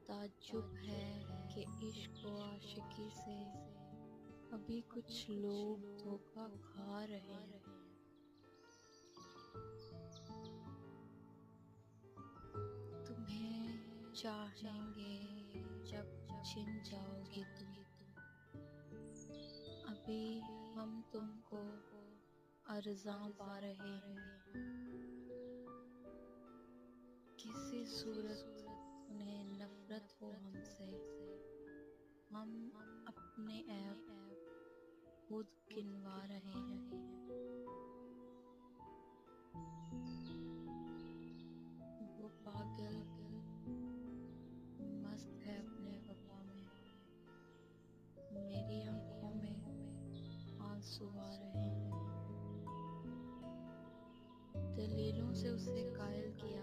ताज्जुब है कि इश्क व आशिकी से अभी कुछ लोग धोखा खा रहे हैं। तुम्हें चाहेंगे जब छिन जाओगी तुम, अभी हम तुमको अर्ज़ां पा रहे हैं। किसी सूरत उन्हें नफरत हो हमसे, हम अपने ऐब खुद गिनवा रहे हैं। वो पागल मस्त है अपने वफा में, मेरी आंखों में आंसू आ रहे हैं। दलीलों से उसे कायल किया